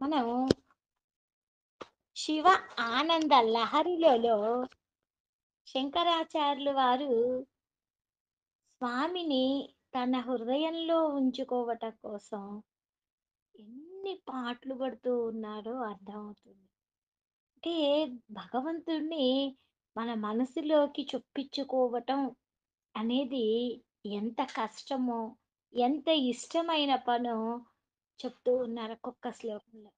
మనం శివ ఆనంద లహరిలో శంకరాచార్యులు వారు స్వామిని తన హృదయంలో ఉంచుకోవటం కోసం ఎన్ని పాటలు పడుతూ ఉన్నారో అర్థమవుతుంది. అంటే భగవంతుడిని మన మనసులోకి చొప్పించుకోవటం అనేది ఎంత కష్టమో, ఎంత ఇష్టమైన పనో చెప్తూ ఉన్నారు ఒక్కొక్క శ్లోకంలో.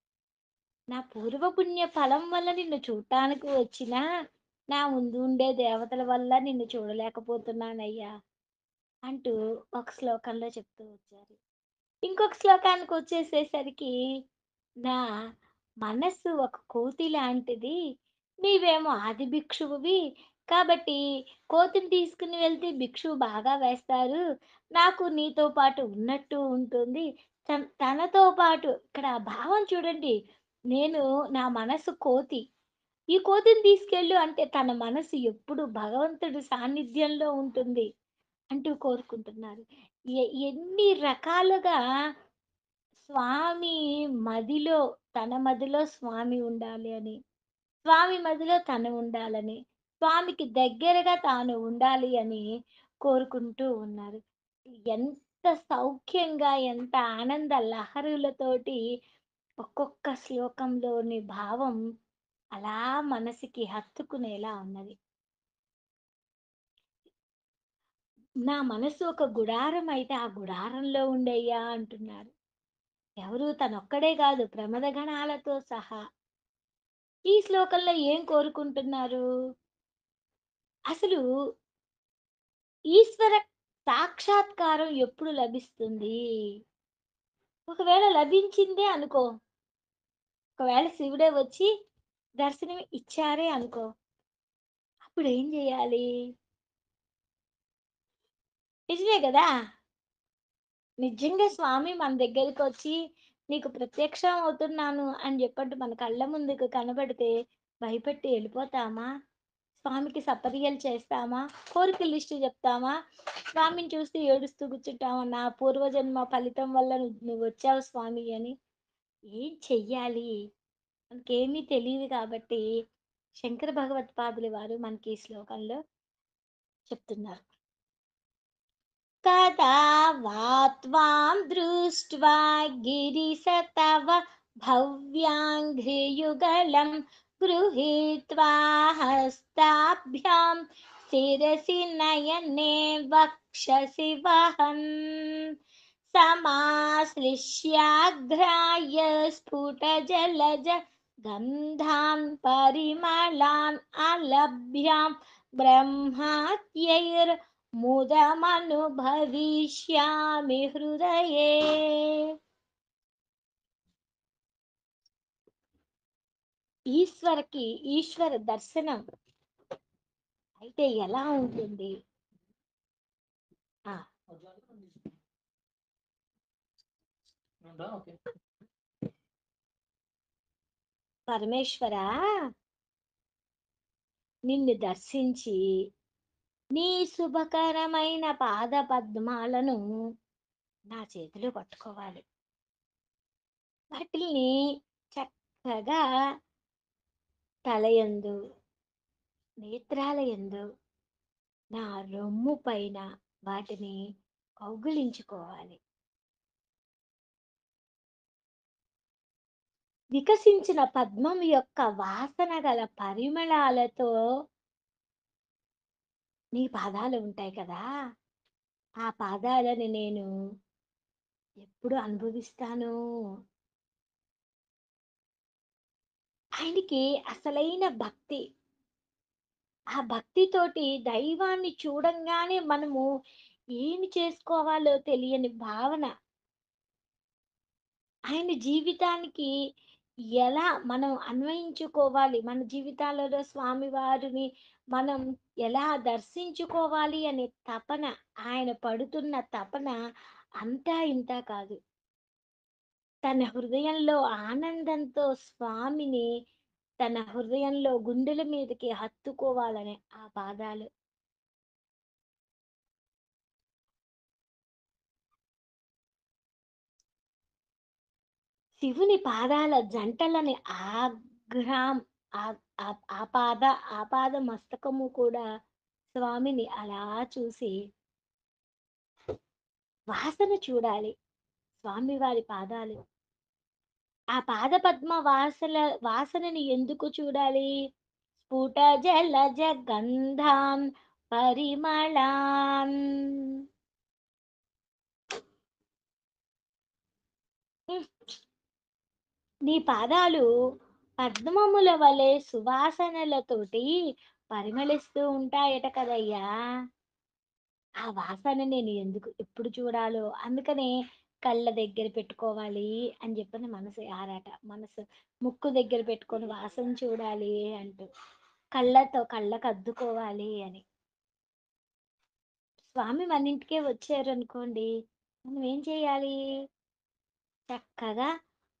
నా పూర్వపుణ్య ఫలం వల్ల నిన్ను చూడటానికి వచ్చినా, నా ముందు ఉండే దేవతల వల్ల నిన్ను చూడలేకపోతున్నానయ్యా! అంటూ ఒక శ్లోకంలో చెప్తూ వచ్చారు. ఇంకొక శ్లోకానికొచ్చేసేసరికి, నా మనస్సు ఒక కోతి లాంటిది. నీవేమో ఆది భిక్షువువి. కాబట్టి కోతిని తీసుకుని వెళ్తే భిక్షువు బాగా వేస్తారు. నాకు నీతో పాటు ఉన్నట్టు ఉంటుంది. తనతో పాటు ఇక్కడ ఆ భావం చూడండి. నేను నా మనసు కోతి. ఈ కోతిని తీసుకెళ్ళు అంటే తన మనసు ఎప్పుడు భగవంతుడి సాన్నిధ్యంలో ఉంటుంది అంటూ కోరుకుంటున్నారు. ఎన్ని రకాలుగా స్వామి మదిలో తన మదిలో స్వామి ఉండాలి అని, స్వామి మదిలో తను ఉండాలని, స్వామికి దగ్గరగా తాను ఉండాలి అని కోరుకుంటూ ఉన్నారు. ఎంత సౌఖ్యంగా, ఎంత ఆనంద లహరులతోటి ఒక్కొక్క శ్లోకంలోని భావం అలా మనసుకి హత్తుకునేలా ఉన్నది. నా మనసు ఒక గుడారం అయితే ఆ గుడారంలో ఉండయ్యా అంటున్నారు. ఎవరు తనొక్కడే కాదు ప్రమదగణాలతో సహా. ఈ శ్లోకంలో ఏం కోరుకుంటున్నారు? అసలు ఈశ్వర సాక్షాత్కారం ఎప్పుడు లభిస్తుంది? ఒకవేళ లభించిందే అనుకో, ఒకవేళ శివుడే వచ్చి దర్శనం ఇచ్చారే అనుకో, అప్పుడేం జేయాలి? నిజమే గదా! నిజంగా స్వామి మన దగ్గరికొచ్చి, నీకు ప్రత్యక్షం అవుతున్నాను అని జెప్పంటూ మన కళ్ళ ముందుకు కనబడితే భయపెట్టి ఎళ్ళిపోతామా? స్వామికి సపర్యలు చేస్తామా? కోరికల లిస్ట్ జెప్తామా? స్వామిని చూస్తూ ఏడుస్తూ కూర్చుంటామా? నా పూర్వజన్మ ఫలితం వల్ల నువ్వొచ్చావు స్వామి అని. ఏం చెయ్యాలి? మనకేమీ తెలీదు కాబట్టి, శంకర భగవత్పాదుల వారు మనకి ఈ శ్లోకంలో చెప్తున్నారు. कदा वा त्वां दृष्ट्वा गिरिशतव भव्याङ्घ्रियुगलं गृहीत्वा हस्ताभ्यां शिरसि नयने वक्षसि वहन् समाश्लिष्याघ्राय स्फुटजलज गन्धान् परिमलान् अलभ्यां ब्रह्मात्यैर् ముదమనుభవిష్యామి హృదయే. ఈశ్వరకి ఈశ్వర దర్శనం అయితే ఎలా ఉంటుంది? ఆ పరమేశ్వరా, నిన్ను దర్శించి నీ శుభకరమైన పాద పద్మాలను నా చేతిలో పట్టుకోవాలి. వాటిల్ని చక్కగా తలయందు, నేత్రాలయందు, నా రొమ్ము పైన వాటిని కౌగిలించుకోవాలి. వికసించిన పద్మం యొక్క వాసన గల పరిమళాలతో నీ పాదాలు ఉంటాయి కదా! ఆ పాదాలని నేను ఎప్పుడు అనుభవిస్తాను. ఆయనకి అసలైన భక్తి. ఆ భక్తితోటి దైవాన్ని చూడంగానే మనము ఏమి చేసుకోవాలో తెలియని భావన. ఆయన జీవితానికి ఎలా మనం అన్వయించుకోవాలి, మన జీవితాలలో స్వామివారిని మనం ఎలా దర్శించుకోవాలి అనే తపన, ఆయన పడుతున్న తపన అంతా ఇంతా కాదు. తన హృదయంలో ఆనందంతో స్వామిని తన హృదయంలో గుండెల మీదకి హత్తుకోవాలనే ఆ పాదాలు. శివుని పాదాల జంటలని ఆగ్రాం ఆపాద ఆపాద మస్తకము కూడా స్వామిని అలా చూసి వాసన చూడాలి. స్వామివారి పాదాలు. ఆ పాద పద్మ వాసనని ఎందుకు చూడాలి? స్ఫుట జలజ గంధాం పరిమళాన్. హ్మ్. నీ పాదాలు పద్మముల వలె సువాసనలతోటి పరిమళిస్తూ ఉంటాయట కదయ్యా! ఆ వాసన నేను ఎందుకు ఎప్పుడు చూడాలో, అందుకనే కళ్ళ దగ్గర పెట్టుకోవాలి అని చెప్పని మనసు ఆరాట. ముక్కు దగ్గర పెట్టుకొని వాసన చూడాలి అంటూ. కళ్ళతో కళ్ళకద్దుకోవాలి అని. స్వామి మన ఇంటికే వచ్చారనుకోండి, మనం ఏం చేయాలి? చక్కగా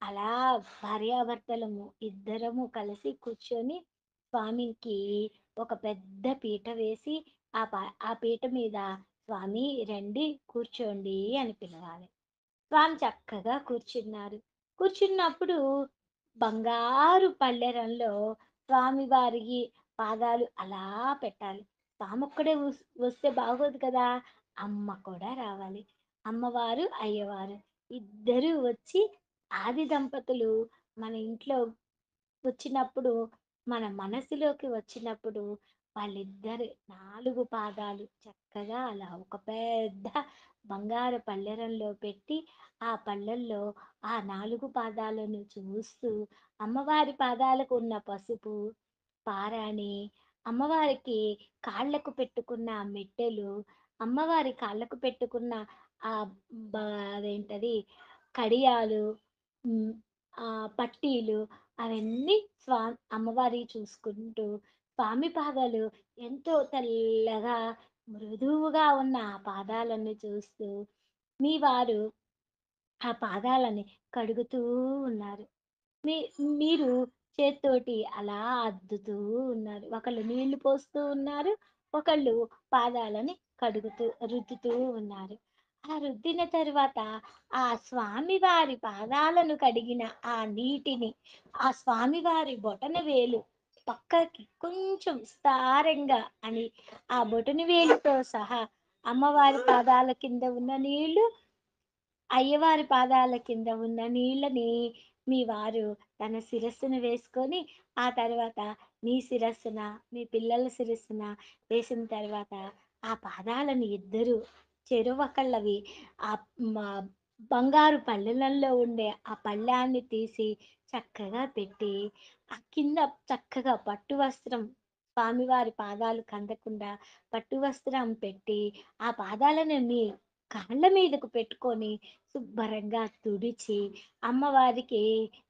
అలా భార్యాభర్తలము ఇద్దరము కలిసి కూర్చొని స్వామికి ఒక పెద్ద పీట వేసి ఆ పీట మీద స్వామి రండి కూర్చోండి అని పిలవాలి. స్వామి చక్కగా కూర్చున్నారు. కూర్చున్నప్పుడు బంగారు పళ్ళెరంలో స్వామివారికి పాదాలు అలా పెట్టాలి. స్వామొక్కడే వస్తే బాగోదు కదా! అమ్మ కూడా రావాలి. అమ్మవారు, అయ్యవారు ఇద్దరూ వచ్చి ఆది దంపతులు మన ఇంట్లో వచ్చినప్పుడు, మన మనసులోకి వచ్చినప్పుడు వాళ్ళిద్దరి 4 పాదాలు చక్కగా అలా ఒక పెద్ద బంగారు పళ్ళెరంలో పెట్టి, ఆ పళ్ళెంలో ఆ 4 పాదాలను చూస్తూ, అమ్మవారి పాదాలకు ఉన్న పసుపు, పారాణి, అమ్మవారికి కాళ్ళకు పెట్టుకున్న మెట్టెలు, అమ్మవారి కాళ్ళకు పెట్టుకున్న ఆహ్, బ అదేంటది కడియాలు, హ్మ్. పట్టీలు అవన్నీ అమ్మవారియి చూసుకుంటూ, స్వామి పాదాలు ఎంతో తెల్లగా, మృదువుగా ఉన్న ఆ పాదాలను చూస్తూ, మీ వారు ఆ పాదాలని కడుగుతూ ఉన్నారు. మీ మీరు చేత్తోటి అలా అద్దుతూ ఉన్నారు. ఒకళ్ళు నీళ్లు పోస్తూ ఉన్నారు. ఒకళ్ళు పాదాలని రుద్దుతూ ఉన్నారు. ఆ రుద్దిన తరువాత ఆ స్వామివారి పాదాలను కడిగిన ఆ నీటిని ఆ స్వామివారి బొటనవేలు పక్కకి కొంచెం విస్తారంగా అని ఆ బొటనవేలుతో సహా అమ్మవారి పాదాల కింద ఉన్న నీళ్లు, అయ్యవారి పాదాల కింద ఉన్న నీళ్ళని మీ వారు తన శిరస్సున వేసుకొని, ఆ తర్వాత మీ శిరస్సున, మీ పిల్లల శిరస్సున వేసిన తర్వాత, ఆ పాదాలను ఇద్దరు చెరొకళ్ళవి ఆ మా బంగారు పళ్ళెలలో ఉండే ఆ పళ్ళాన్ని తీసి చక్కగా పెట్టి, ఆ కింద చక్కగా పట్టు వస్త్రం స్వామివారి పాదాలు కందకుండా పట్టు వస్త్రం పెట్టి, ఆ పాదాలను మీ కాళ్ళ మీదకు పెట్టుకొని శుభ్రంగా తుడిచి, అమ్మవారికి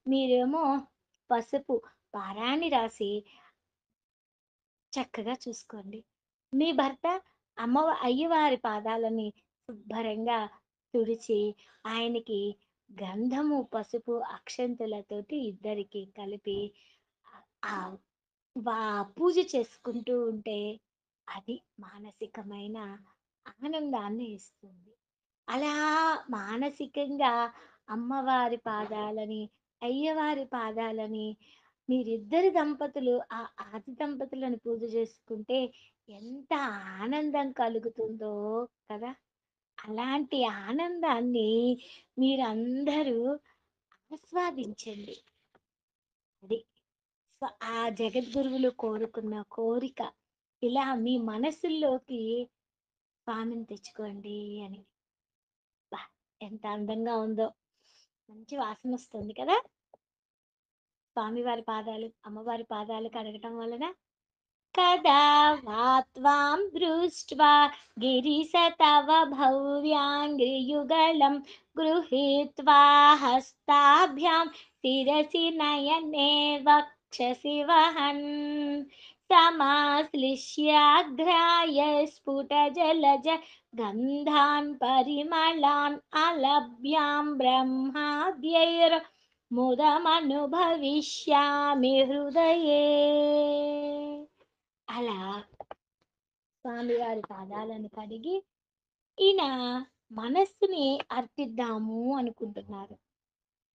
మీరేమో పసుపు, పారాణి రాసి చక్కగా చూసుకోండి. మీ భర్త అయ్యవారి పాదాలని శుభ్రంగా తుడిచి, ఆయనకి గంధము, పసుపు, అక్షంతలతోటి ఇద్దరికి కలిపి ఆహ్, వా పూజ చేసుకుంటూ ఉంటే అది మానసికమైన ఆనందాన్ని ఇస్తుంది. అలా మానసికంగా అమ్మవారి పాదాలని, అయ్యవారి పాదాలని మీరిద్దరి దంపతులు ఆది దంపతులను పూజ చేసుకుంటే ఎంత ఆనందం కలుగుతుందో కదా! అలాంటి ఆనందాన్ని మీరందరూ ఆస్వాదించండి. అది. ఆ జగద్గురువులు కోరుకున్న కోరిక. ఇలా మీ మనసుల్లోకి స్వామిని తెచ్చుకోండి అని. అబ్బా! ఎంత అందంగా ఉందో. మంచి వాసనొస్తుంది కదా! స్వామివారి పాదాలు, అమ్మవారి పాదాలు కడగటం వలన. కదా వా త్వాం దృष्ट्वा गिरिशतव भव्याङ्घ्रियुगलं गृहीत्वा हस्ताभ्यां शिरसि नयने वक्षसि वहन् समाश्लिष्याघ्राय स्फुटजलज गन्धान् परिमलान् अलभ्यां ब्रह्माद्यैर्मुदमनुभविष्यामि हृदये. అలా స్వామివారి పాదాలను కడిగి ఈయన మనస్సుని అర్పిద్దాము అనుకుంటున్నారు.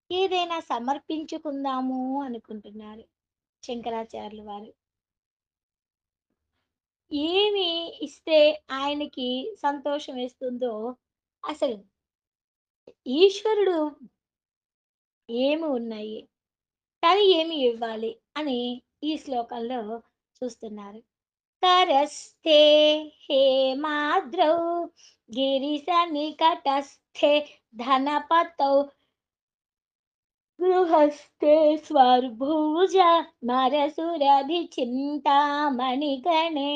ఏదైనా సమర్పించుకుందాము అనుకుంటున్నారు శంకరాచార్యులు వారు. ఏమి ఇస్తే ఆయనకి సంతోషం వేస్తుందో అసలు ఈశ్వరుడు ఏమి ఉన్నాయి? కానీ ఏమి ఇవ్వాలి? అని ఈ శ్లోకంలో చూస్తున్నారు. కరస్థే హేమాద్రౌ గిరిశనికటస్థే ధనపతౌ గృహస్థే స్వర్భుజ నరసురభిచింతామణిగణే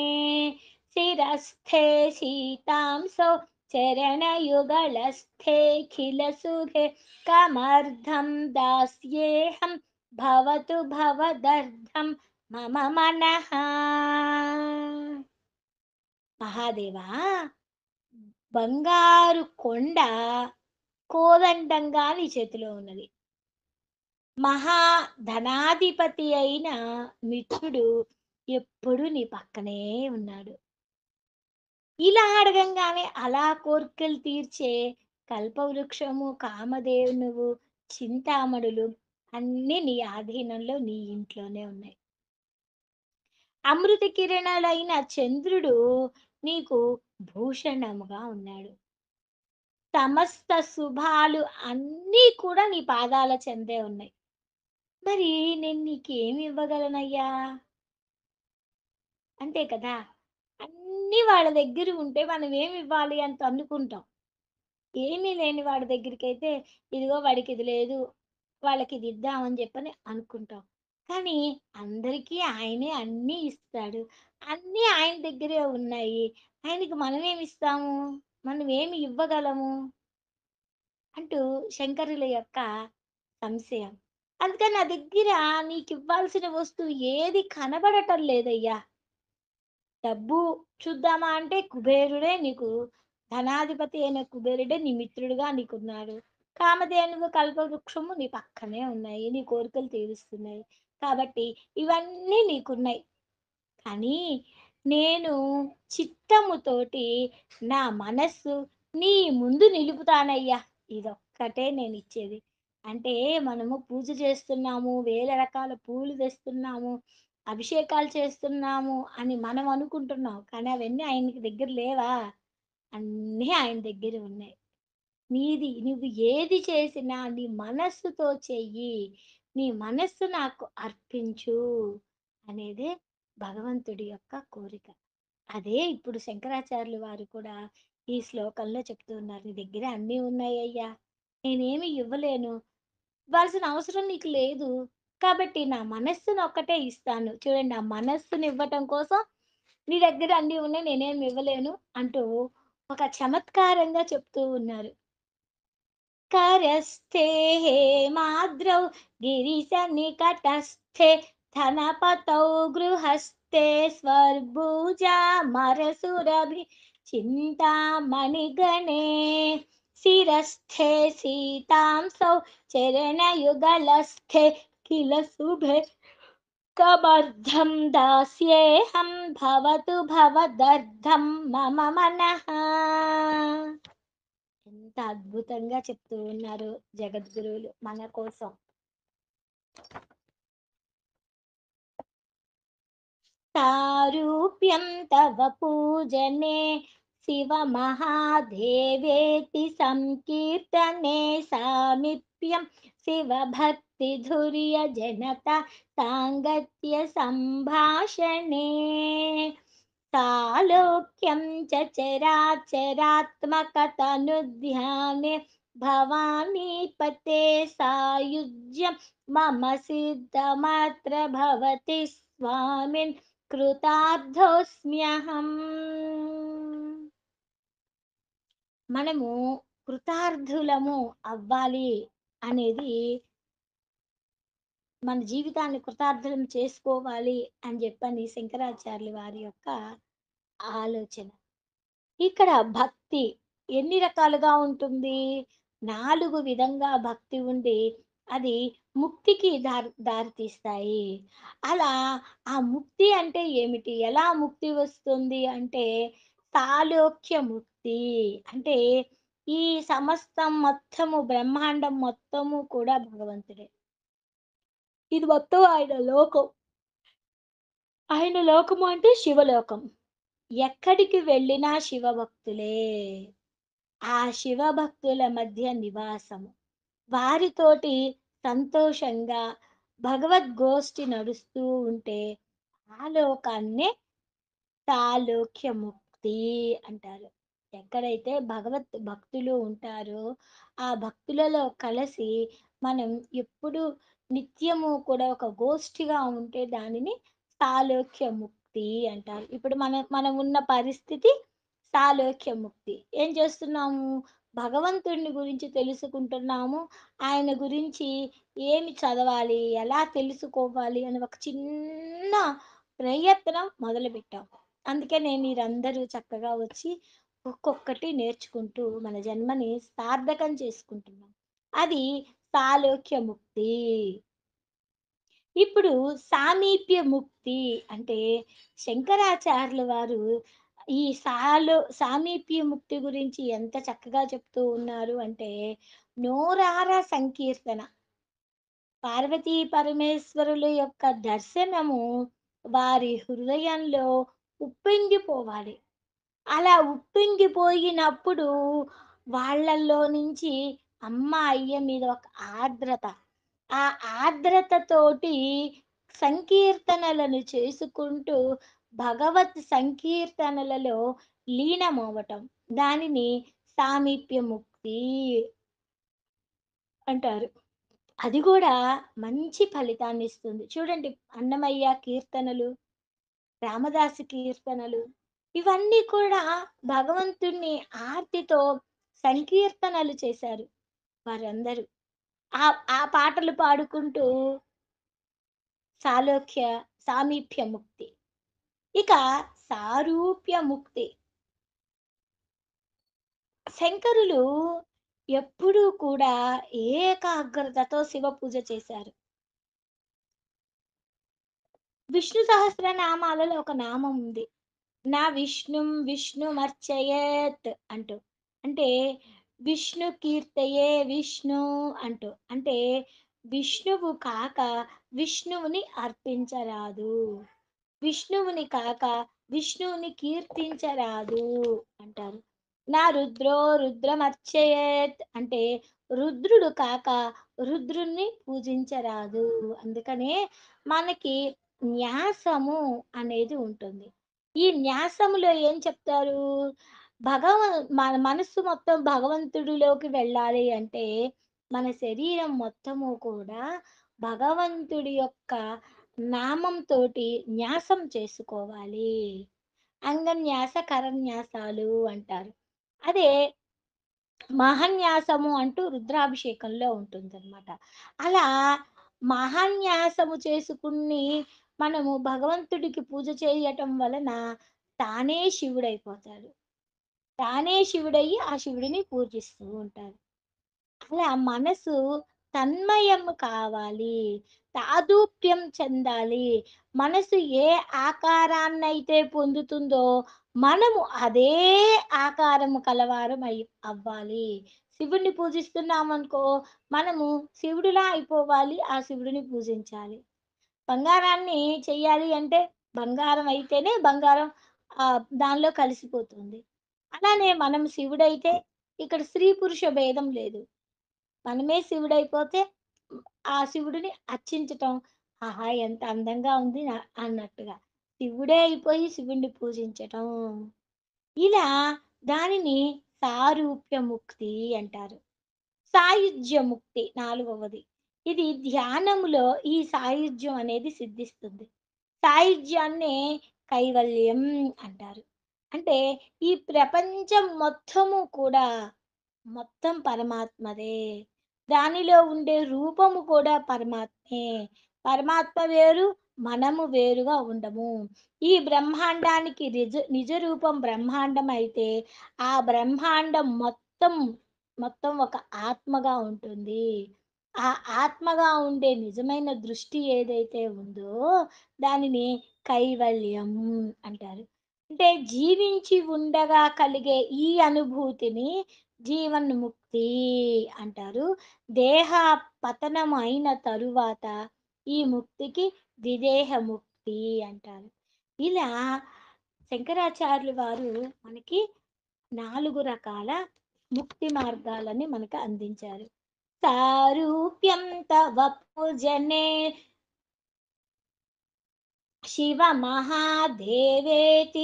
శిరస్థే శీతాంసౌ చరణయుగళస్థేऽखिलसुखे కమర్ధం దాస్యేహం భవతు భవదర్థం మమ మనః. మహాదేవా, బంగారు కొండ కోదండంగా నీ చేతిలో ఉన్నది. మహా ధనాధిపతి అయిన మిత్రుడు ఎప్పుడు నీ పక్కనే ఉన్నాడు. ఇలా అడగంగానే అలా కోర్కెలు తీర్చే కల్పవృక్షము, కామధేనువు, చింతామణులు అన్నీ నీ ఆధీనంలో నీ ఇంట్లోనే ఉన్నాయి. అమృత కిరణాలైన చంద్రుడు నీకు భూషణముగా ఉన్నాడు. సమస్త శుభాలు అన్నీ కూడా నీ పాదాల చెందే ఉన్నాయి. మరి నేను నీకేమి ఇవ్వగలనయ్యా? అంతే కదా! అన్నీ వాళ్ళ దగ్గర ఉంటే మనం ఏమివ్వాలి అని అనుకుంటాం. ఏమీ లేని వాడి దగ్గరికైతే, ఇదిగో వాడికిది లేదు, వాళ్ళకిది ఇద్దామని చెప్పని అనుకుంటాం. కానీ అందరికీ ఆయనే అన్నీ ఇస్తాడు. అన్నీ ఆయన దగ్గరే ఉన్నాయి. ఆయనకి మనమేమిస్తాము? మనమేమి ఇవ్వగలము? అంటూ శంకరుల యొక్క సంశయం. అందుకని నా దగ్గర నీకివ్వాల్సిన వస్తువు ఏది కనబడటం లేదయ్యా! డబ్బు చూద్దామా అంటే కుబేరుడే నీకు ధనాధిపతి అయిన కుబేరుడే నీ మిత్రుడుగా నీకున్నాడు. కామధేనువు, కల్పవృక్షము నీ పక్కనే ఉన్నాయి. నీ కోరికలు తీరుస్తున్నాయి. కాబట్టి ఇవన్నీ నీకున్నాయి. కానీ నేను చిత్తముతోటి నా మనస్సు నీ ముందు నిలుపుతానయ్యా. ఇదొక్కటే నేనిచ్చేది. అంటే మనము పూజ చేస్తున్నాము, వేల రకాల పూలు తెస్తున్నాము, అభిషేకాలు చేస్తున్నాము అని మనం అనుకుంటున్నాం. కానీ అవన్నీ ఆయనకి దగ్గర లేవా? అన్నీ ఆయన దగ్గర ఉన్నాయి. నువ్వు ఏది చేసినా నీ మనస్సుతో చెయ్యి. నీ మనస్సు నాకు అర్పించు అనేదే భగవంతుడి యొక్క కోరిక. అదే ఇప్పుడు శంకరాచార్యులు వారు కూడా ఈ శ్లోకంలో చెప్తూ ఉన్నారు. నీ దగ్గర అన్నీ ఉన్నాయ్యా. నేనేమి ఇవ్వలేను. ఇవ్వాల్సిన అవసరం నీకు లేదు. కాబట్టి నా మనస్సునొక్కటే ఇస్తాను. చూడండి, ఆ మనస్సునివ్వటం కోసం నీ దగ్గర అన్నీ ఉన్నాయి, నేనేమి ఇవ్వలేను అంటూ ఒక చమత్కారంగా చెప్తూ ఉన్నారు. करस्थे हेमाद्रौ गिरिशनिकटस्थे धनपतौ गृहस्थे स्वर्भुजामरसुरभि चिन्तामणिगणे शिरस्थे सीतांसौ चरणयुगलस्थे किल शुभे कमर्धं दास्येऽहं भवतु भवदर्धं मम मनः. ఎంత అద్భుతంగా చెప్తూ ఉన్నారు జగద్గురువులు మన కోసం. సారూప్యం తవ పూజనే శివ మహాదేవేతి సంకీర్తనే సామీప్యం శివ భక్తి ధుర్య జనత సాంగత్య సంభాషణే సాలోక్యం చ చరాచరాత్మకతనుధ్యానే భవానీపతే సాయుజ్యం మమ సిద్ధమత్ర భవతి స్వామిన్ కృతార్థోస్మ్యహం. మనము కృతార్థులము అవ్వాలి అనేది, మన జీవితాన్ని కృతార్థులం చేసుకోవాలి అని చెప్పని శంకరాచార్యులు వారి యొక్క ఆలోచన. ఇక్కడ భక్తి ఎన్ని రకాలుగా ఉంటుంది? 4 విధంగా భక్తి ఉండి, అది ముక్తికి దారితీస్తాయి. అలా ఆ ముక్తి అంటే ఏమిటి? ఎలా ముక్తి వస్తుంది అంటే, సాలోక్య ముక్తి. అంటే ఈ సమస్తం మొత్తము బ్రహ్మాండం మొత్తము కూడా భగవంతుడే. ఇది మొత్తం ఆయన లోకం. ఆయన లోకము అంటే శివలోకం. ఎక్కడికి వెళ్ళినా శివభక్తులే. ఆ శివభక్తుల మధ్య నివాసము. వారితోటి సంతోషంగా భగవద్గోష్ఠి నడుస్తూ ఉంటే ఆ లోకాన్నే సాలోక్యముక్తి అంటారు. ఎక్కడైతే భగవత్ భక్తులు ఉంటారో, ఆ భక్తులలో కలిసి మనం ఎప్పుడు నిత్యము కూడా ఒక గోష్ఠిగా ఉంటే దానిని సాలోక్యముక్తి అంటారు. ఇప్పుడు మనం ఉన్న పరిస్థితి సాలోక్యముక్తి. ఏం చేస్తున్నాము? భగవంతుడిని గురించి తెలుసుకుంటున్నాము. ఆయన గురించి ఏమి చదవాలి? ఎలా తెలుసుకోవాలి? అని ఒక చిన్న ప్రయత్నం మొదలుపెట్టాం. అందుకే మీరందరూ చక్కగా వచ్చి ఒక్కొక్కటి నేర్చుకుంటూ మన జన్మని సార్థకం చేసుకుంటున్నాం. అది సాలోక్యముక్తి. ఇప్పుడు సామీప్య ముక్తి అంటే శంకరాచార్యుల వారు ఈ సామీప్య ముక్తి గురించి ఎంత చక్కగా చెప్తూ ఉన్నారు అంటే, నోరార సంకీర్తన. పార్వతీ పరమేశ్వరుల యొక్క దర్శనము వారి హృదయంలో ఉప్పొంగిపోవాలి. అలా ఉప్పొంగిపోయినప్పుడు వాళ్ళల్లో నుంచి అమ్మ, అయ్య మీద ఒక ఆర్ద్రత. ఆ ఆర్ద్రతతోటి సంకీర్తనలను చేసుకుంటూ భగవత్ సంకీర్తనలలో లీనమవ్వటం. దానిని సామీప్యముక్తి అంటారు. అది గూడా మంచి ఫలితాన్నిస్తుంది. చూడండి, అన్నమయ్య కీర్తనలు, రామదాసు కీర్తనలు ఇవన్నీ కూడా భగవంతుణ్ణి ఆర్తితో సంకీర్తనలు చేశారు వారందరూ. ఆ ఆ పాటలు పాడుకుంటూ సాలోక్య సామీప్య ముక్తి. ఇక సారూప్య ముక్తి. శంకరులు ఎప్పుడూ కూడా ఏకాగ్రతతో శివ పూజ చేశారు. విష్ణు సహస్రనామాలలో ఒక నామం ఉంది. నా విష్ణుమర్చయేత్ అంటూ. అంటే విష్ణు కీర్తయే విష్ణు అంటూ. అంటే విష్ణువు కాక విష్ణువుని అర్పించరాదు. విష్ణువుని కాక విష్ణువుని కీర్తించరాదు అంటారు. నా రుద్రమర్చయేత్ అంటే రుద్రుడు కాక రుద్రుణ్ణి పూజించరాదు. అందుకనే మనకి న్యాసము అనేది ఉంటుంది. ఈ న్యాసములో ఏం చెప్తారు? మన మనస్సు మొత్తం భగవంతుడిలోకి వెళ్ళాలి అంటే, మన శరీరం మొత్తము కూడా భగవంతుడి యొక్క నామంతోటి న్యాసం చేసుకోవాలి. అంగన్యాస, కరన్యాసాలు అంటారు. అదే మహాన్యాసము అంటూ రుద్రాభిషేకంలో ఉంటుందన్నమాట. అలా మహాన్యాసము చేసుకుని మనము భగవంతుడికి పూజ చేయటం వలన తానే శివుడైపోతాడు. తానే శివుడయ్యి ఆ శివుడిని పూజిస్తూ ఉంటారు. అలా మనసు తన్మయం కావాలి. తాదూప్యం చెందాలి. మనసు ఏ ఆకారాన్నైతే పొందుతుందో, మనము అదే ఆకారము కలవారం అవ్వాలి. శివుడిని పూజిస్తున్నామనుకో, మనము శివుడిలా అయిపోవాలి. ఆ శివుడిని పూజించాలి. బంగారాన్ని చెయ్యాలి అంటే, బంగారం అయితేనే బంగారం దానిలో కలిసిపోతుంది. అలానే మనం శివుడైతే ఇక్కడ స్త్రీ పురుష భేదం లేదు. మనమే శివుడైపోతే ఆ శివుడిని అర్చించటం. ఆహా! ఎంత అందంగా ఉంది అన్నట్టుగా. శివుడే అయిపోయి శివుడిని పూజించటం. ఇలా దానిని సారూప్యముక్తి అంటారు. సాయుజ్యముక్తి నాలుగవది. ఇది ధ్యానములో ఈ సాయుజ్యం అనేది సిద్ధిస్తుంది. సాయుజ్యాన్నే కైవల్యం అంటారు. అంటే ఈ ప్రపంచం మొత్తము కూడా మొత్తం పరమాత్మదే. దానిలో ఉండే రూపము కూడా పరమాత్మే. పరమాత్మ వేరు, మనము వేరుగా ఉండము. ఈ బ్రహ్మాండానికి నిజ రూపం బ్రహ్మాండం అయితే, ఆ బ్రహ్మాండం మొత్తం ఒక ఆత్మగా ఉంటుంది. ఆ ఆత్మగా ఉండే నిజమైన దృష్టి ఏదైతే ఉందో, దానిని కైవల్యం అంటారు. అంటే జీవించి ఉండగా కలిగే ఈ అనుభూతిని జీవన్ముక్తి అంటారు. దేహ పతనం అయిన తరువాత ఈ ముక్తికి విదేహ ముక్తి అంటారు. ఇలా శంకరాచార్యులు వారు మనకి 4 రకాల ముక్తి మార్గాలని మనకు అందించారు. సారూప్యం తవ పూజనే शिवमहादेवेति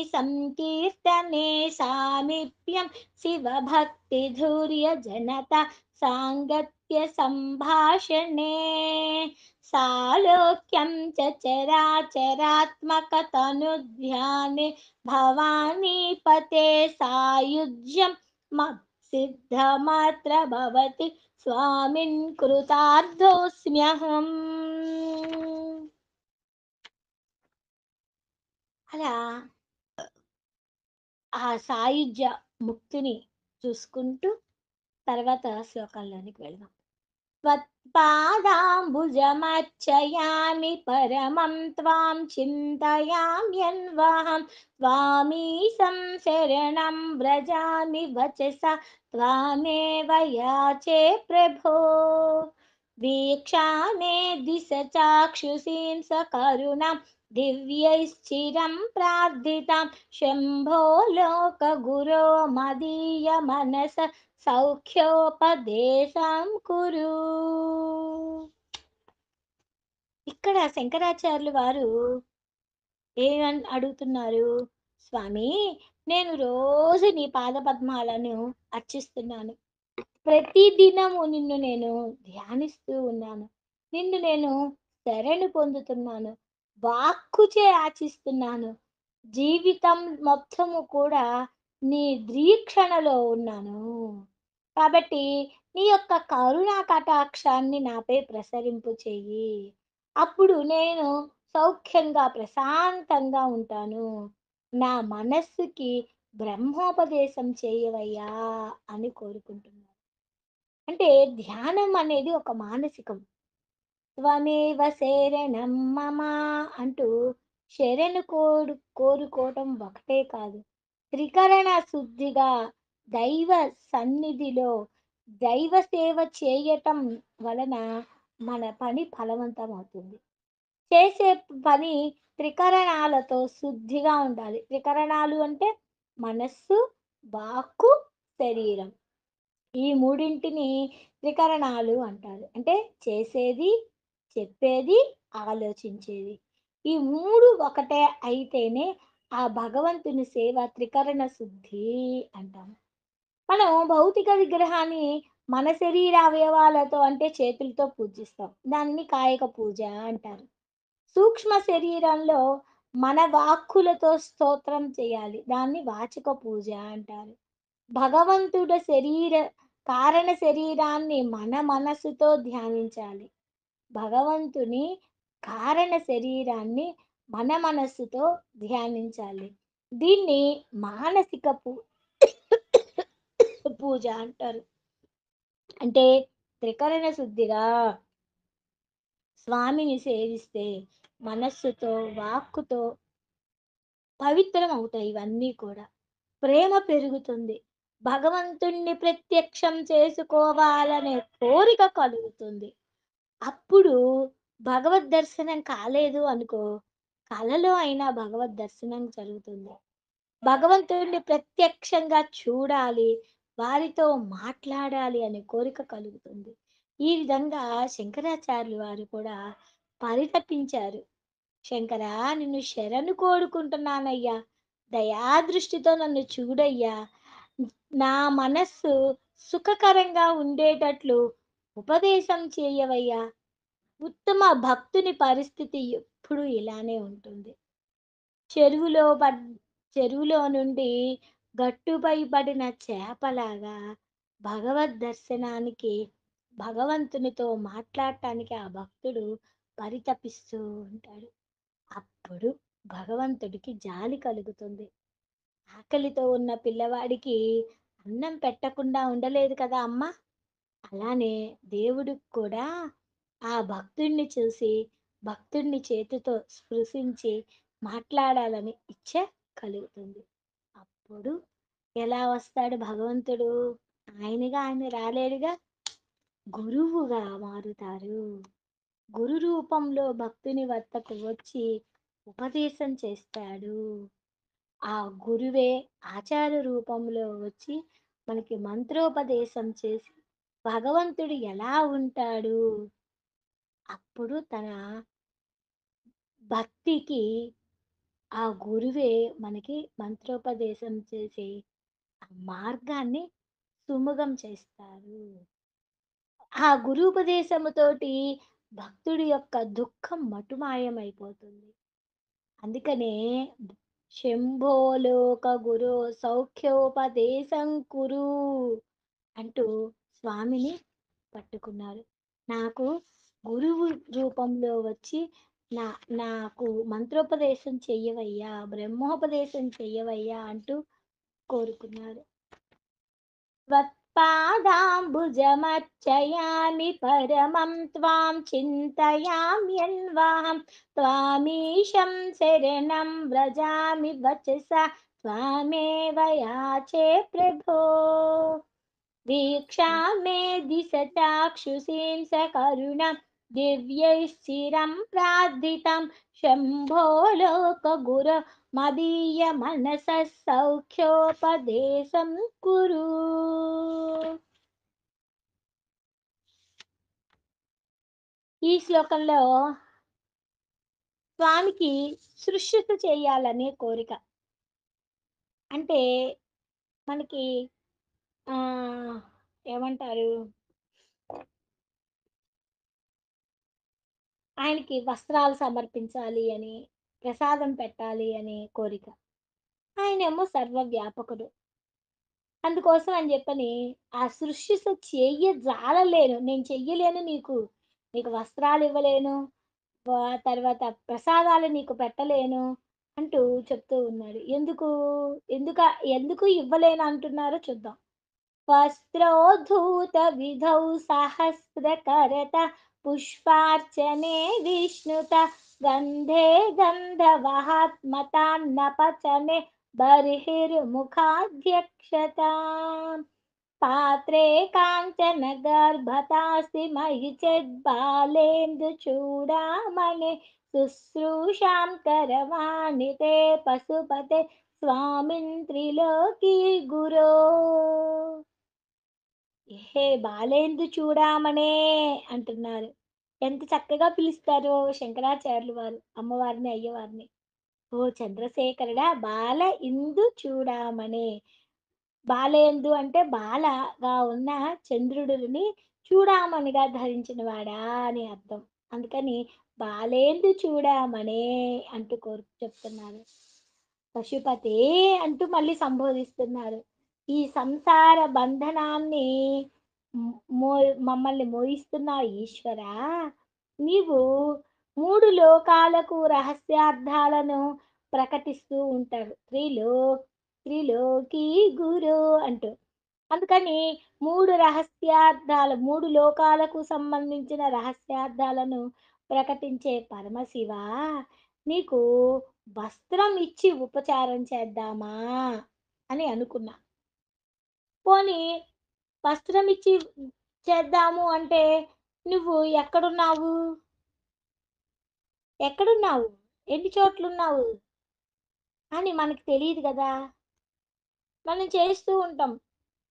संकीर्तने सामीप्यं शिवभक्तिधुर्यजनता साङ्गत्यसम्भाषणे सालोक्यं च चराचरात्मकतनुध्याने भवानीपते सायुज्यं सिद्धमत्र भवति स्वामिन् कृतार्थोऽस्म्यहम् అలా ఆ సాయుజ్య ముక్తిని చూసుకుంటూ తర్వాత శ్లోకాల్లోనికి వెళ్దాం. त्वत्पादाम्बुजमर्चयामि परमं त्वां चिन्तयाम्यन्वहं त्वामीशं शरणं व्रजामि वचसा त्वामेव याचे प्रभो वीक्षामे दिश चाक्षुषीं सकरुणां दिव्यैश्चिरं प्रार्थितां शम्भो लोकगुरो मदीयमनस సౌఖ్యోపదేశం కురు. ఇక్కడ శంకరాచార్యులు వారు ఏమని అడుగుతున్నారు? స్వామి, నేను రోజు నీ పాదపద్మాలను అర్చిస్తున్నాను. ప్రతిదినము నిన్ను నేను ధ్యానిస్తూ ఉన్నాను. నిన్ను నేను శరణు పొందుతున్నాను. వాక్కుచే ఆచిస్తున్నాను. జీవితం మొత్తము కూడా నీ ద్రీక్షణలో ఉన్నాను. కాబట్టి నీ యొక్క కరుణా కటాక్షాన్ని నాపై ప్రసరింపు చెయ్యి. అప్పుడు నేను సౌఖ్యంగా, ప్రశాంతంగా ఉంటాను. నా మనస్సుకి బ్రహ్మోపదేశం చేయవయ్యా అని కోరుకుంటున్నాను. అంటే ధ్యానం అనేది ఒక మానసికం. త్వమేవ శరణం మమ అంటూ శరణు కోరుకోవటం ఒకటే కాదు. త్రికరణ శుద్ధిగా దైవ సన్నిధిలో దైవ సేవ చేయటం వలన మన పని ఫలవంతం అవుతుంది. చేసే పని త్రికరణాలతో శుద్ధిగా ఉండాలి. త్రికరణాలు అంటే మనస్సు, వాక్కు, శరీరం. ఈ మూడింటిని త్రికరణాలు అంటారు. అంటే చేసేది, చెప్పేది, ఆలోచించేది. ఈ 3 ఒకటే అయితేనే ఆ భగవంతుని సేవ త్రికరణ శుద్ధి అంటాము. మనం భౌతిక విగ్రహాన్ని మన శరీర అవయవాలతో అంటే చేతులతో పూజిస్తాం. దాన్ని కాయక పూజ అంటారు. సూక్ష్మ శరీరంలో మన వాక్కులతో స్తోత్రం చేయాలి. దాన్ని వాచక పూజ అంటారు. భగవంతుడి కారణ శరీరాన్ని మన మనసుతో ధ్యానించాలి. భగవంతుని కారణ శరీరాన్ని మన మనస్సుతో ధ్యానించాలి. దీన్ని మానసిక పూజ అంటారు. అంటే త్రికరణ శుద్ధిగా స్వామిని సేవిస్తే మనస్సుతో, వాక్కుతో పవిత్రం అవుతాయి ఇవన్నీ కూడా. ప్రేమ పెరుగుతుంది. భగవంతుణ్ణి ప్రత్యక్షం చేసుకోవాలనే కోరిక కలుగుతుంది. అప్పుడు భగవద్ దర్శనం కాలేదు అనుకో, కలలో అయినా భగవద్ దర్శనం జరుగుతుంది. భగవంతుడిని ప్రత్యక్షంగా చూడాలి, వారితో మాట్లాడాలి అనే కోరిక కలుగుతుంది. ఈ విధంగా శంకరాచార్యులు వారు కూడా పరితపించారు. శంకరా, నిన్ను శరణు కోరుకుంటున్నానయ్యా. దయాదృష్టితో నన్ను చూడయ్యా. నా మనస్సు సుఖకరంగా ఉండేటట్లు ఉపదేశం చేయవయ్యా. ఉత్తమ భక్తుని పరిస్థితి ఎప్పుడు ఇలానే ఉంటుంది. చెరువులో పడ్ చెరువులో నుండి గట్టుపై పడిన చేపలాగా భగవద్ దర్శనానికి, భగవంతునితో మాట్లాడటానికి ఆ భక్తుడు పరితపిస్తూ ఉంటాడు. అప్పుడు భగవంతుడికి జాలి కలుగుతుంది. ఆకలితో ఉన్న పిల్లవాడికి అన్నం పెట్టకుండా ఉండలేదు కదా అమ్మ! అలానే దేవుడికి కూడా ఆ భక్తుడిని చూసి, భక్తుడిని చేతితో స్పృశించి మాట్లాడాలని ఇచ్చ కలుగుతుంది. అప్పుడు ఎలా వస్తాడు భగవంతుడు? ఆయనగా ఆయన రాలేడుగా. గురువుగా మారుతారు. గురు రూపంలో భక్తుని వద్దకు వచ్చి ఉపదేశం చేస్తాడు. ఆ గురువే ఆచార్య రూపంలో వచ్చి మనకి మంత్రోపదేశం చేసి భగవంతుడు ఎలా ఉంటాడు? అప్పుడు తన భక్తికి ఆ గురువే మనకి మంత్రోపదేశం చేసి ఆ మార్గాన్ని సుమగం చేస్తారు. ఆ గురూపదేశముతోటి భక్తుడి యొక్క దుఃఖం మటుమాయమైపోతుంది. అందుకనే శంభో లోక గురో సౌఖ్యోపదేశం కురు అంటూ స్వామిని పట్టుకున్నారు. నాకు గురువు రూపంలో వచ్చి నా నాకు మంత్రోపదేశం చెయ్యవయ్యా, బ్రహ్మోపదేశం చెయ్యవయ్యా అంటూ కోరుకున్నారు. त्वत्पादाम्बुजमर्चयामि परमं त्वां चिन्तयाम्यन्वाहं त्वामीशं शरणं व्रजामि वचसा त्वामेव याचे प्रभो वीक्षामे दिशचाक्षुषीं सकरुणं दिव्यैश्चिरं प्रार्थितं शम्भो लोकगुरो मदीयमनसः सौख्योपदेशं कुरु. ఈ శ్లోకంలో స్వామికి శుశ్రూష చేయాలనే కోరిక. అంటే మనకి ఆహ్, ఏమంటారు? ఆయనకి వస్త్రాలు సమర్పించాలి అని, ప్రసాదం పెట్టాలి అని కోరిక. ఆయనేమో సర్వవ్యాపకుడు. అందుకోసం అని జెప్పని ఆ శుశ్రూష చెయ్యజాలలేను. నేను చెయ్యలేను నీకు. నీకు వస్త్రాలివ్వలేను. తర్వాత ప్రసాదాలు నీకు పెట్టలేను అంటూ చెప్తూ ఉన్నాడు. ఎందుకు ఇవ్వలేను అంటున్నారో చూద్దాం. वस्त्रोद्धूतविधौ सहस्रकरतः पुष्पार्चने विष्णुत गन्धे गन्धवहात्मतान्न पचने बर्हिर्मुखाध्यक्षताम् पात्रे काञ्चनगर्भतास्ति मयि चेद्बालेन्दुचूडामणि शुश्रूषां करवाणि ते पशुपते స్వామిన్ త్రిలోకి గురో హే బాలేందు చూడామనే అంటున్నారు. ఎంత చక్కగా పిలుస్తారో శంకరాచార్యులు వారు అమ్మవారిని, అయ్యవారిని. ఓ చంద్రశేఖరుడా బాల ఇందు చూడామణే. బాలేందు అంటే బాలగా ఉన్న చంద్రుడిని చూడామణిగా ధరించిన వాడా అని అర్థం. అందుకని బాలేందు చూడామణే అంటూ చెప్తున్నారు. పశుపతే అంటూ మళ్ళీ సంబోధిస్తున్నారు. ఈ సంసార బంధనాన్ని మ్ మో మమ్మల్ని మోయిస్తున్నావు ఈశ్వరా! నీవు 3 లోకాలకు రహస్యార్థాలను ప్రకటిస్తూ ఉంటారు. త్రిలోకీ గురు అంటూ. అందుకని 3 లోకాలకు సంబంధించిన రహస్యార్థాలను ప్రకటించే పరమశివ నీకు వస్త్రం ఇచ్చి ఉపచారం చేద్దామా అని అనుకున్నా. పోనీ వస్త్రం ఇచ్చి చేద్దాము అంటే నువ్వు ఎక్కడున్నావు? ఎక్కడున్నావు? ఎన్ని చోట్లున్నావు? అని మనకి తెలీదు గదా! మనం చేస్తూ ఉంటాం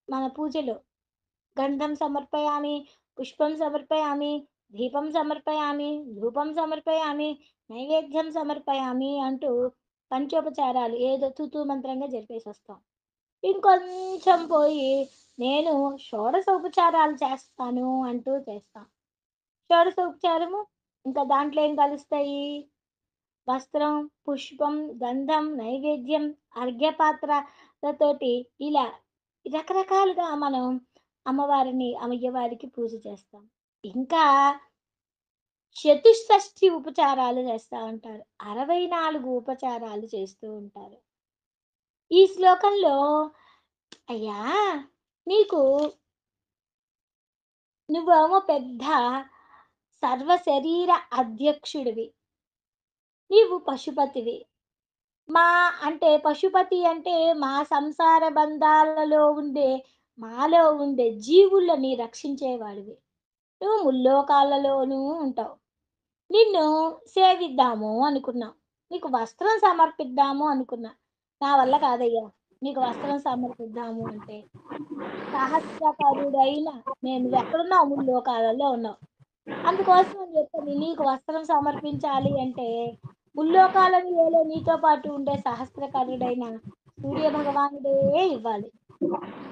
మన పూజలో. గంధం సమర్పయామి, పుష్పం సమర్పయామి, దీపం సమర్పయామి, ధూపం సమర్పయామి, నైవేద్యం సమర్పయామి అంటూ పంచోపచారాలు ఏదో తూతూ మంత్రంగా జరిపేసొస్తాం. ఇంకొంచెం పోయి నేను షోడశోపచారాలు చేస్తాను అంటూ చేస్తాం. షోడశోపచారము ఇంకా దాంట్లో ఏం కలుస్తాయి? వస్త్రం, పుష్పం, గంధం, నైవేద్యం, అర్ఘ్యపాత్రలతోటి ఇలా రకరకాలుగా మనం అమ్మవారిని, అయ్యవారికి పూజ చేస్తాం. ఇంకా చతుషష్ఠి ఉపచారాలు చేస్తా ఉంటారు. 64 ఉపచారాలు చేస్తూ ఉంటారు. ఈ శ్లోకంలో అయ్యా! నీకు నువ్వేమో పెద్ద సర్వ శరీర అధ్యక్షుడివి. నీవు పశుపతివి. మా అంటే పశుపతి అంటే మా సంసార బంధాలలో ఉండే, మాలో ఉండే జీవులని రక్షించేవాడివి. నువ్వు ముల్లోకాలలోనూ ఉంటావు. నిన్ను సేవిద్దాము అనుకున్నా. నీకు వస్త్రం సమర్పిద్దాము అనుకున్నా. నా వల్ల కాదయ్యా! నీకు వస్త్రం సమర్పిద్దాము అంటే. సహస్రకరుడైన నువ్వెక్కడున్నావు? ముల్లోకాలలో ఉన్నావు. అందుకోసం అని చెప్పని నీకు వస్త్రం సమర్పించాలి అంటే, ముల్లోకాలను ఏలే నీతో పాటు ఉండే సహస్రకరుడైన సూర్య భగవానుడే ఇవ్వాలి.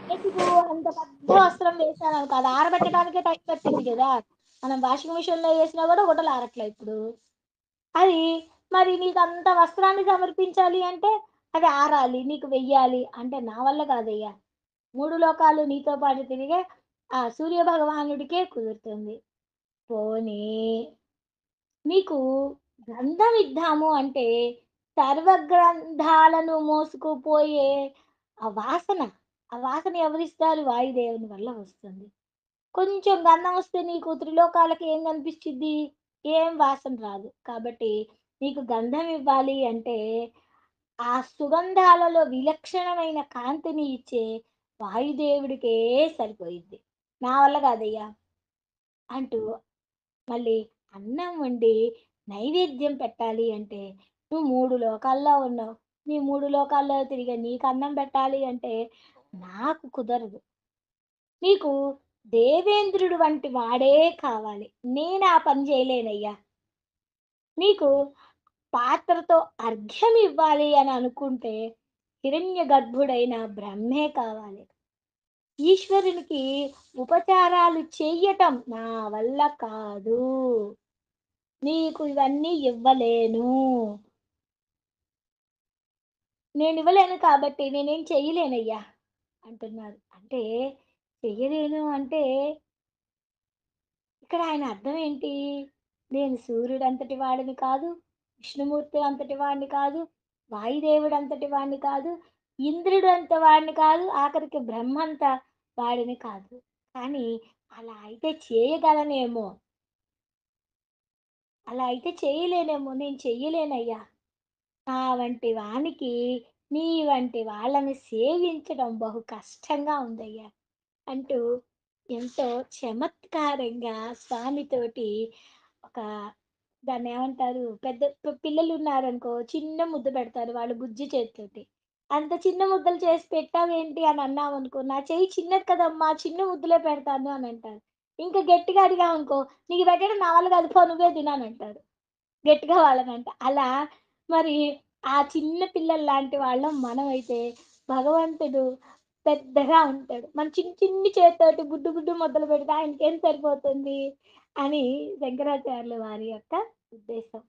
ఎందుకు అంత పెద్ద వస్త్రం వేశాననుకో అది ఆరబెట్టడానికే టైం పట్టిద్ది గదా! మనం వాషింగ్ మిషన్‌లో ఏసినా గూడా బుట్టలు ఆరట్లే ఇప్పుడు. అది మరి నీకంత వస్త్రాన్ని సమర్పించాలి అంటే, అది ఆరాలి, నీకు వెయ్యాలి అంటే నా వల్ల కాదయ్యా! 3 లోకాలు నీతో పాటు తిరిగే ఆ సూర్య భగవానుడికే కుదురుతుంది. పోనీ నీకు గ్రంథం ఇద్దాము అంటే, సర్వగ్రంథాలను మోసుకుపోయే ఆ వాసన, ఆ వాసన ఎవరిస్తారు? వాయుదేవుని వల్ల వస్తుంది. కొంచెం గంధం వస్తే నీకు త్రిలోకాలకి ఏం కనిపిచ్చిద్ది? ఏం వాసన రాదు. కాబట్టి నీకు గంధం ఇవ్వాలి అంటే, ఆ సుగంధాలలో విలక్షణమైన కాంతిని ఇచ్చే వాయుదేవుడికే సరిపోయిద్ది. నా వల్ల కాదయ్యా! అంటూ మళ్ళీ అన్నం వండి నైవేద్యం పెట్టాలి అంటే, నువ్వు 3 లోకాల్లో ఉన్నావు. నీ 3 లోకాల్లో తిరిగే నీకు అన్నం పెట్టాలి అంటే నాకు కుదరదు. నీకు దేవేంద్రుడు వంటి వాడే కావాలి. నేను ఆ పని చేయలేనయ్యా! నీకు పాత్రతో అర్ఘ్యం ఇవ్వాలి అని అనుకుంటే హిరణ్యగర్భుడైన బ్రహ్మే కావాలి. ఈశ్వరునికి ఉపచారాలు చెయ్యటం నా వల్ల కాదు. నీకు ఇవన్నీ ఇవ్వలేను. నేనివ్వలేను కాబట్టి నేనేం చెయ్యలేనయ్యా! అంటున్నారు. అంటే చెయ్యలేను అంటే ఇక్కడ ఆయన అర్థం ఏంటి? నేను సూర్యుడంతటి వాడిని కాదు, విష్ణుమూర్తి అంతటి వాడిని కాదు, వాయుదేవుడంతటి వాడిని కాదు, ఇంద్రుడు అంత వాడిని కాదు, ఆఖరికి బ్రహ్మంత వాడిని కాదు. కానీ అలా అయితే చేయగలనేమో! అలా అయితే చేయలేనేమో! నేను చెయ్యలేనయ్యా! నా వంటి వానికి నీ వంటి వాళ్ళని సేవించడం బహు కష్టంగా ఉందయ్యా! అంటూ ఎంతో చమత్కారంగా స్వామితోటి ఒక దాన్నేమంటారు? పెద్ద పిల్లలున్నారనుకో చిన్న ముద్ద పెడతారు వాళ్ళు బుజ్జి చేత్తోటి. అంత చిన్న ముద్దలు చేసి పెట్టావేంటి అని అన్నామనుకో, "నా చెయ్యి చిన్నది కదమ్మా! చిన్న ముద్దలే పెడతాను" అని అంటారు. ఇంకా గట్టిగా అడిగామనుకో, "నీకు పెట్టడం నా వల్ల కాదు పో నువ్వే తిను" అని అంటారు. గట్టిగా వాళ్ళనంట. అలా మరి ఆ చిన్న పిల్లల్లాంటి వాళ్ళం మనమైతే భగవంతుడు పెద్దగా ఉంటాడు. మన చిన్ని చేత్తోటి బుడ్డు బుడ్డు ముద్దలు పెడితే ఆయనకేం సరిపోతుంది అని శంకరాచార్యుల వారి యొక్క ఉద్దేశం.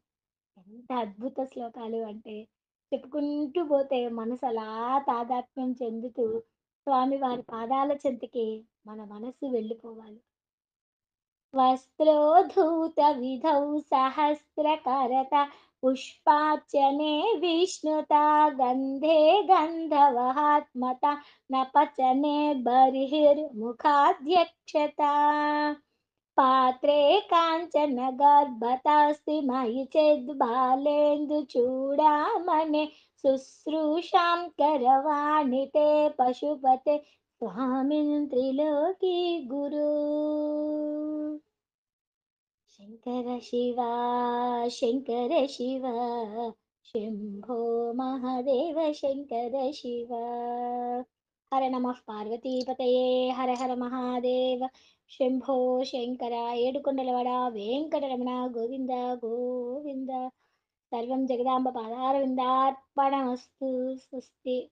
ఎంత అద్భుత శ్లోకాలు అంటే చెప్పుకుంటూ పోతే మనసు అలా తాదాత్మ్యం చెందుతూ స్వామివారి పాదాల చెంతకి మన మనసు వెళ్ళిపోవాలి. वस्त्रोद्धूतविधौ सहस्रकरता पुष्पार्चने विष्णुता गन्धे गन्धवहात्मता न पचने बर्हिर्मुखाध्यक्षता पात्रे काञ्चनगर्भतास्ति मयि चेद्बालेन्दुचूडामणि शुश्रूषां करवाणि ते पशुपते स्वामिन् त्रिलोकी गुरु శంకర శివ శంకర శివ శంభో మహాదేవ శంకర శివ హర నమ పార్వతీపతయే హర హర మహాదేవ శంభో శంకర ఏడుకొండలవాడ వెంకటరమణ గోవింద గోవింద సర్వం జగదాంబ పాదారవిందార్పణమస్తు స్వస్తి